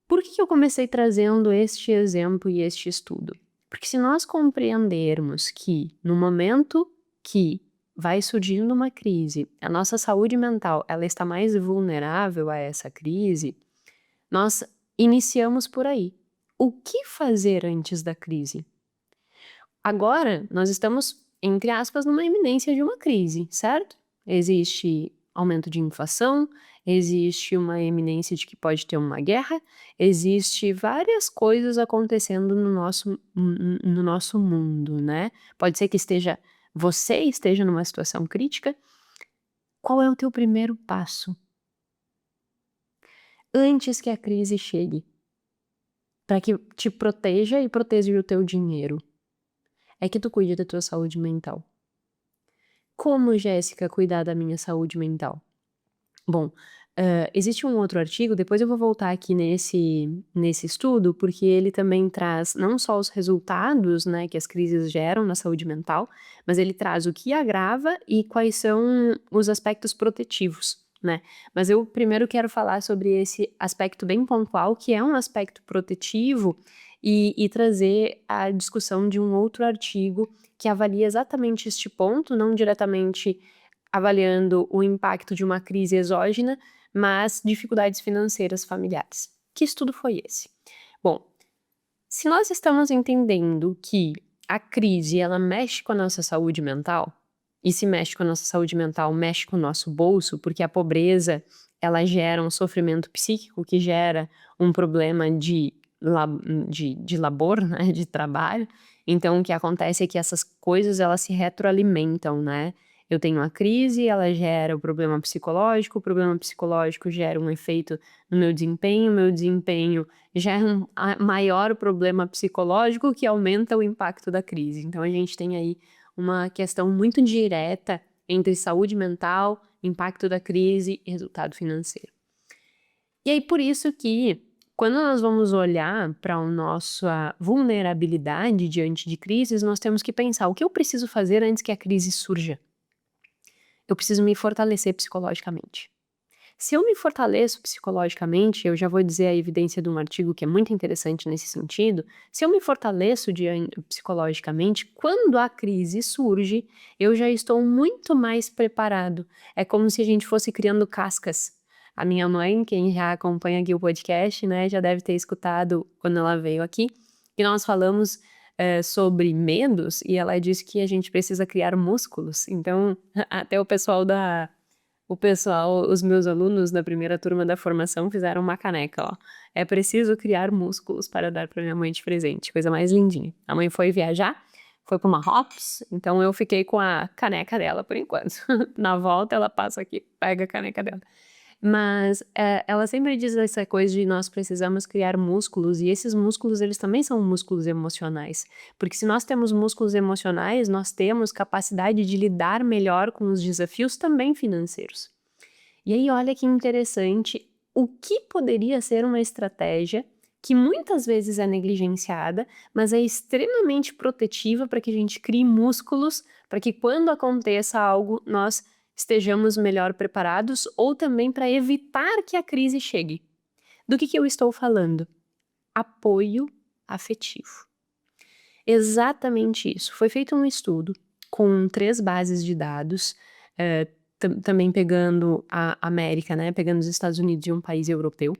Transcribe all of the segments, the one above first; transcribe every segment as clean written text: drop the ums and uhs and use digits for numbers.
Por que eu comecei trazendo este exemplo e este estudo? Porque se nós compreendermos que no momento que vai surgindo uma crise, a nossa saúde mental ela está mais vulnerável a essa crise, nós iniciamos por aí. O que fazer antes da crise? Agora nós estamos, entre aspas, numa iminência de uma crise, certo? Existe aumento de inflação, existe uma iminência de que pode ter uma guerra, existe várias coisas acontecendo no nosso mundo, né. Pode ser que você esteja numa situação crítica. Qual é o teu primeiro passo antes que a crise chegue, para que te proteja e proteja o teu dinheiro? É que tu cuide da tua saúde mental. Como, Jéssica, cuidar da minha saúde mental? Bom, existe um outro artigo, depois eu vou voltar aqui nesse estudo, porque ele também traz não só os resultados, né, que as crises geram na saúde mental, mas ele traz o que agrava e quais são os aspectos protetivos, né. Mas eu primeiro quero falar sobre esse aspecto bem pontual, que é um aspecto protetivo, e trazer a discussão de um outro artigo que avalia exatamente este ponto, não diretamente avaliando o impacto de uma crise exógena, mas dificuldades financeiras familiares. Que estudo foi esse? Bom, se nós estamos entendendo que a crise ela mexe com a nossa saúde mental, e se mexe com a nossa saúde mental, mexe com o nosso bolso, porque a pobreza ela gera um sofrimento psíquico que gera um problema de labor, né, de trabalho. Então o que acontece é que essas coisas elas se retroalimentam, né. Eu tenho a crise, ela gera o problema psicológico gera um efeito no meu desempenho gera maior problema psicológico que aumenta o impacto da crise. Então a gente tem aí uma questão muito direta entre saúde mental, impacto da crise e resultado financeiro. E aí por isso que, quando nós vamos olhar para a nossa vulnerabilidade diante de crises, nós temos que pensar: "O que eu preciso fazer antes que a crise surja?". Eu preciso me fortalecer psicologicamente. Se eu me fortaleço psicologicamente, eu já vou dizer a evidência de um artigo que é muito interessante nesse sentido. Se eu me fortaleço psicologicamente, quando a crise surge, eu já estou muito mais preparado. É como se a gente fosse criando cascas. A minha mãe, quem já acompanha aqui o podcast, né, já deve ter escutado quando ela veio aqui, que nós falamos sobre medos e ela disse que a gente precisa criar músculos. Então, até os meus alunos da primeira turma da formação fizeram uma caneca, ó. É preciso criar músculos para dar para minha mãe de presente, coisa mais lindinha. A mãe foi viajar, foi para uma Hops, então eu fiquei com a caneca dela por enquanto. Na volta ela passa aqui, pega a caneca dela. Mas, ela sempre diz essa coisa de nós precisamos criar músculos, e esses músculos eles também são músculos emocionais, porque se nós temos músculos emocionais, nós temos capacidade de lidar melhor com os desafios também financeiros. E aí olha que interessante, o que poderia ser uma estratégia que muitas vezes é negligenciada, mas é extremamente protetiva para que a gente crie músculos, para que quando aconteça algo nós estejamos melhor preparados ou também para evitar que a crise chegue. Do que eu estou falando? Apoio afetivo. Exatamente isso. Foi feito um estudo com 3 bases de dados, também pegando a América, né, pegando os Estados Unidos e um país europeu.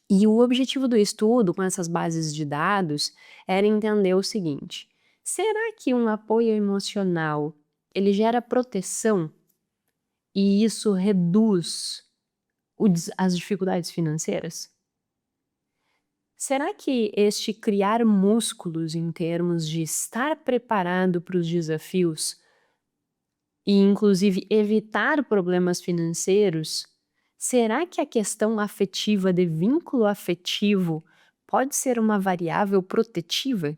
E o objetivo do estudo com essas bases de dados era entender o seguinte: será que um apoio emocional, ele gera proteção e isso reduz as dificuldades financeiras? Será que este criar músculos em termos de estar preparado para os desafios e inclusive evitar problemas financeiros, será que a questão afetiva de vínculo afetivo pode ser uma variável protetiva?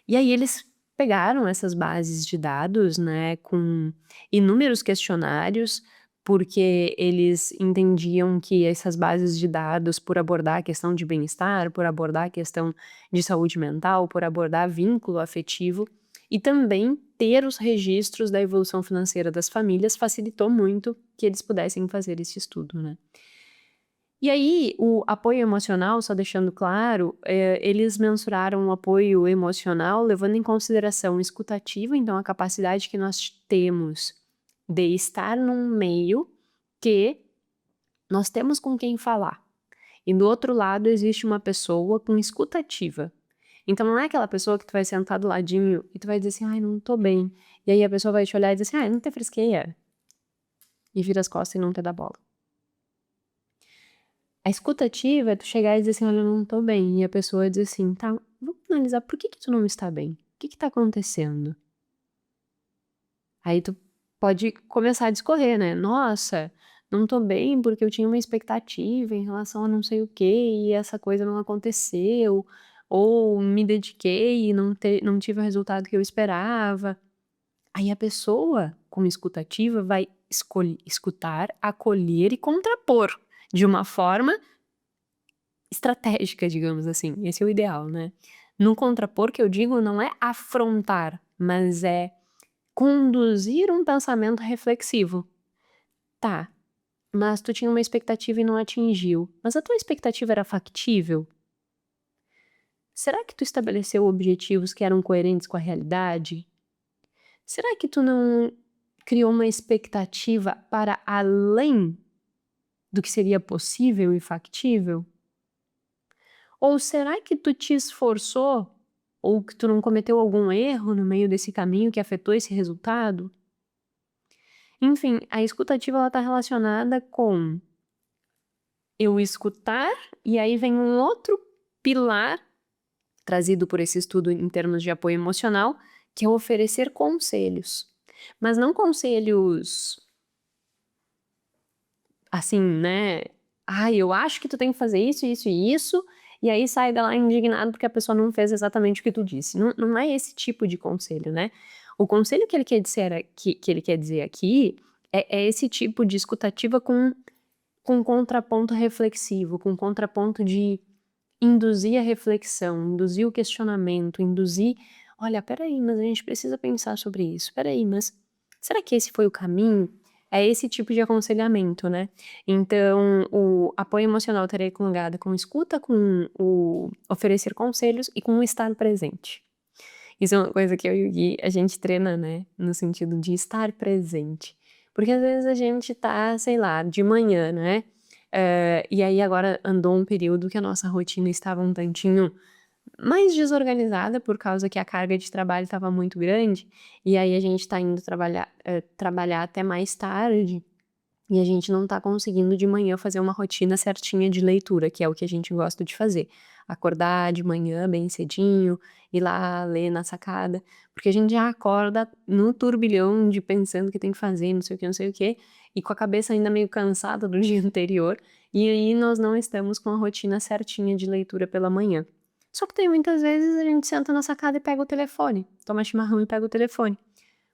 E aí eles pegaram essas bases de dados, né, com inúmeros questionários, porque eles entendiam que essas bases de dados, por abordar a questão de bem-estar, por abordar a questão de saúde mental, por abordar vínculo afetivo e também ter os registros da evolução financeira das famílias, facilitou muito que eles pudessem fazer esse estudo, né. E aí, o apoio emocional, só deixando claro, eles mensuraram o apoio emocional levando em consideração escutativa, então a capacidade que nós temos de estar num meio que nós temos com quem falar. E do outro lado existe uma pessoa com escutativa. Então não é aquela pessoa que tu vai sentar do ladinho e tu vai dizer assim, ai, não tô bem. E aí a pessoa vai te olhar e dizer assim, ai, não te fresqueia. E vira as costas e não te dá bola. A escutativa é tu chegar e dizer assim, olha, eu não tô bem. E a pessoa diz assim, tá, vamos analisar por que tu não está bem? O que tá acontecendo? Aí tu pode começar a discorrer, né? Nossa, não tô bem porque eu tinha uma expectativa em relação a não sei o quê e essa coisa não aconteceu. Ou me dediquei e não tive o resultado que eu esperava. Aí a pessoa, como escutativa, vai escutar, acolher e contrapor de uma forma estratégica, digamos assim. Esse é o ideal, né? No contrapor, que eu digo, não é afrontar, mas é conduzir um pensamento reflexivo. Tá, mas tu tinha uma expectativa e não atingiu. Mas a tua expectativa era factível? Será que tu estabeleceu objetivos que eram coerentes com a realidade? Será que tu não criou uma expectativa para além do que seria possível e factível? Ou será que tu te esforçou ou que tu não cometeu algum erro no meio desse caminho que afetou esse resultado? Enfim, a escutativa ela tá relacionada com eu escutar e aí vem um outro pilar trazido por esse estudo em termos de apoio emocional, que é oferecer conselhos. Mas não conselhos assim, né? "Ai, eu acho que tu tem que fazer isso, isso e isso", e aí sai de lá indignado porque a pessoa não fez exatamente o que tu disse. Não é esse tipo de conselho, né. O conselho que ele quer dizer que ele quer dizer aqui é esse tipo de escutativa com contraponto reflexivo, com contraponto de induzir a reflexão, induzir o questionamento, induzir: "Olha, espera aí, mas a gente precisa pensar sobre isso. Espera aí, mas será que esse foi o caminho?". É esse tipo de aconselhamento, né. Então, o apoio emocional estaria ligado com escuta, com o oferecer conselhos e com o estar presente. Isso é uma coisa que eu e o Gui, a gente treina, né, no sentido de estar presente. Porque às vezes a gente tá, sei lá, de manhã, né, e aí agora andou um período que a nossa rotina estava um tantinho mais desorganizada, por causa que a carga de trabalho estava muito grande, e aí a gente tá indo trabalhar até mais tarde, e a gente não tá conseguindo de manhã fazer uma rotina certinha de leitura, que é o que a gente gosta de fazer. Acordar de manhã bem cedinho, ir lá ler na sacada, porque a gente já acorda no turbilhão de pensando que tem que fazer, não sei o que, não sei o quê, e com a cabeça ainda meio cansada do dia anterior, e aí nós não estamos com a rotina certinha de leitura pela manhã. Só que tem muitas vezes a gente senta na sacada e pega o telefone, toma chimarrão e pega o telefone.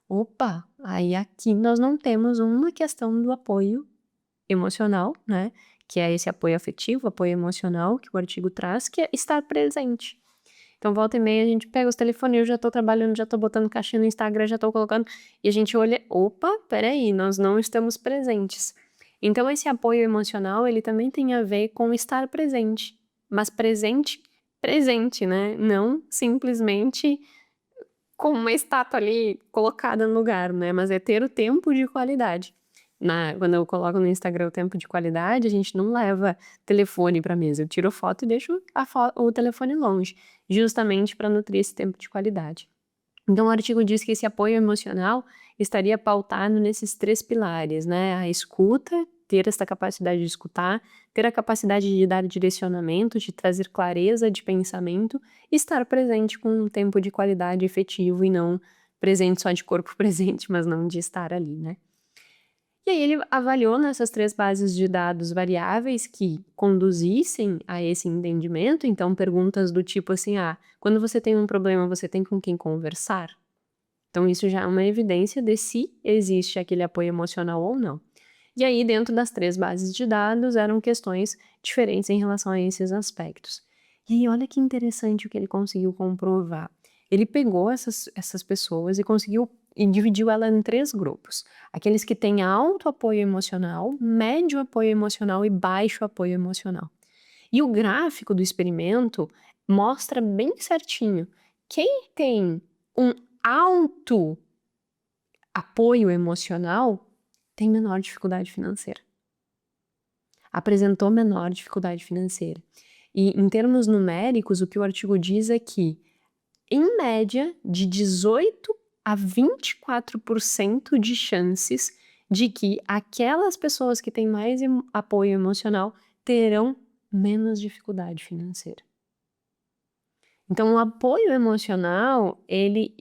Opa, aí aqui nós não temos uma questão do apoio emocional, né, que é esse apoio afetivo, apoio emocional que o artigo traz, que é estar presente. Então volta e meia a gente pega os telefones, eu já tô trabalhando, já tô botando caixinha no Instagram, já tô colocando, e a gente olha, opa, espera aí, nós não estamos presentes. Então esse apoio emocional, ele também tem a ver com estar presente, mas presente, presente, né, não simplesmente com uma estátua ali colocada no lugar, né, mas é ter o tempo de qualidade. Quando eu coloco no Instagram o tempo de qualidade, a gente não leva telefone pra mesa, eu tiro foto e deixo o telefone longe, justamente para nutrir esse tempo de qualidade. Então o artigo diz que esse apoio emocional estaria pautado nesses 3 pilares, né, a escuta, ter essa capacidade de escutar, ter a capacidade de dar direcionamento, de trazer clareza de pensamento e estar presente com um tempo de qualidade efetivo e não presente só de corpo presente, mas não de estar ali, né. E aí ele avaliou nessas 3 bases de dados variáveis que conduzissem a esse entendimento, então perguntas do tipo assim: "Ah, quando você tem um problema, você tem com quem conversar?". Então isso já é uma evidência de se existe aquele apoio emocional ou não. E aí dentro das 3 bases de dados eram questões diferentes em relação a esses aspectos. E aí olha que interessante o que ele conseguiu comprovar. Ele pegou essas pessoas e conseguiu e dividiu ela em 3 grupos: aqueles que têm alto apoio emocional, médio apoio emocional e baixo apoio emocional. E o gráfico do experimento mostra bem certinho, quem tem um alto apoio emocional tem menor dificuldade financeira. Apresentou menor dificuldade financeira. E em termos numéricos, o que o artigo diz é que, em média, de 18 a 24% de chances de que aquelas pessoas que têm mais apoio emocional terão menos dificuldade financeira. Então, o apoio emocional, ele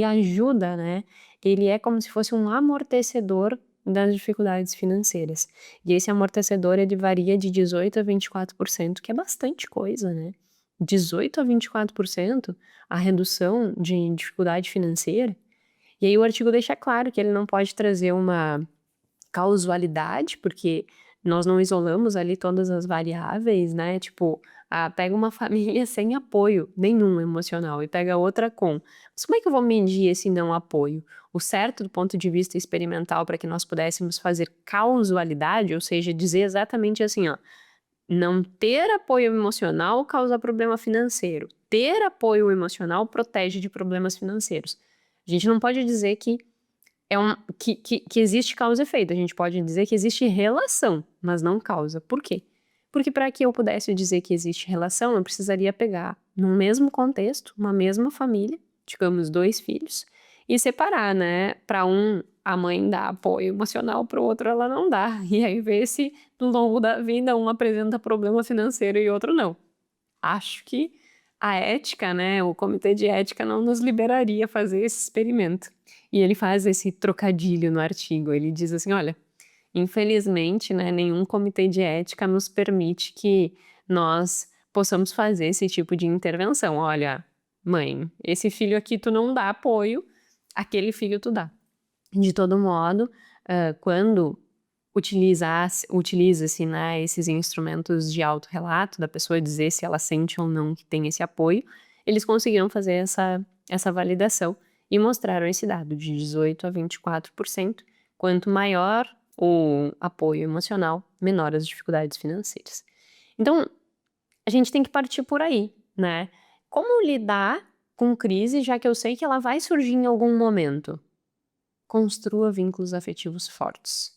ajuda, né? Ele é como se fosse um amortecedor das dificuldades financeiras. E esse amortecedor, ele varia de 18 a 24%, que é bastante coisa, né? 18 a 24% a redução de dificuldade financeira. E aí o artigo deixa claro que ele não pode trazer uma causalidade, porque nós não isolamos ali todas as variáveis, né? Tipo, pega uma família sem apoio nenhum emocional e pega outra com. Mas como é que eu vou medir esse não apoio? O certo do ponto de vista experimental para que nós pudéssemos fazer causalidade, ou seja, dizer exatamente assim, ó, não ter apoio emocional causa problema financeiro. Ter apoio emocional protege de problemas financeiros. A gente não pode dizer que que existe causa e efeito. A gente pode dizer que existe relação, mas não causa. Por quê? Porque para que eu pudesse dizer que existe relação, eu precisaria pegar, num mesmo contexto, uma mesma família, digamos 2 filhos, e separar, né? Para um, a mãe dá apoio emocional, para o outro ela não dá. E aí ver se no longo da vida um apresenta problema financeiro e outro não. Acho que a ética, né, o comitê de ética não nos liberaria fazer esse experimento. E ele faz esse trocadilho no artigo, ele diz assim: olha, infelizmente, né, nenhum comitê de ética nos permite que nós possamos fazer esse tipo de intervenção. Olha, mãe, esse filho aqui tu não dá apoio, aquele filho tu dá. De todo modo, quando utiliza-se, né, esses instrumentos de autorrelato, da pessoa dizer se ela sente ou não que tem esse apoio, eles conseguiram fazer essa validação e mostraram esse dado de 18 a 24%. Quanto maior o apoio emocional, menor as dificuldades financeiras. Então, a gente tem que partir por aí, né? Como lidar com crise, já que eu sei que ela vai surgir em algum momento? Construa vínculos afetivos fortes.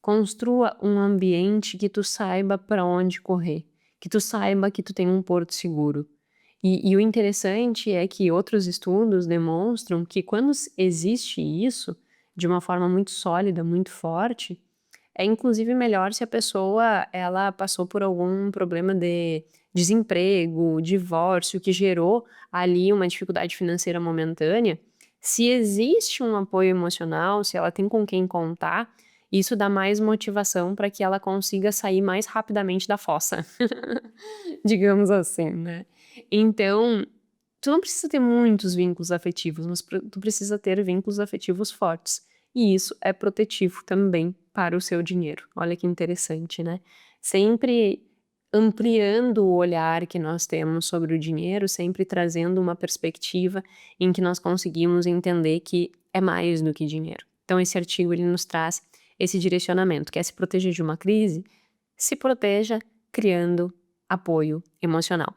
Construa um ambiente que tu saiba para onde correr, que tu saiba que tu tem um porto seguro. E o interessante é que outros estudos demonstram que quando existe isso, de uma forma muito sólida, muito forte, é inclusive melhor se a pessoa ela passou por algum problema de desemprego, divórcio, que gerou ali uma dificuldade financeira momentânea. Se existe um apoio emocional, se ela tem com quem contar, isso dá mais motivação para que ela consiga sair mais rapidamente da fossa, digamos assim, né? Então, tu não precisa ter muitos vínculos afetivos, mas tu precisa ter vínculos afetivos fortes. E isso é protetivo também para o seu dinheiro. Olha que interessante, né? Sempre ampliando o olhar que nós temos sobre o dinheiro, sempre trazendo uma perspectiva em que nós conseguimos entender que é mais do que dinheiro. Então, esse artigo ele nos traz esse direcionamento. Quer se proteger de uma crise? Se proteja criando apoio emocional.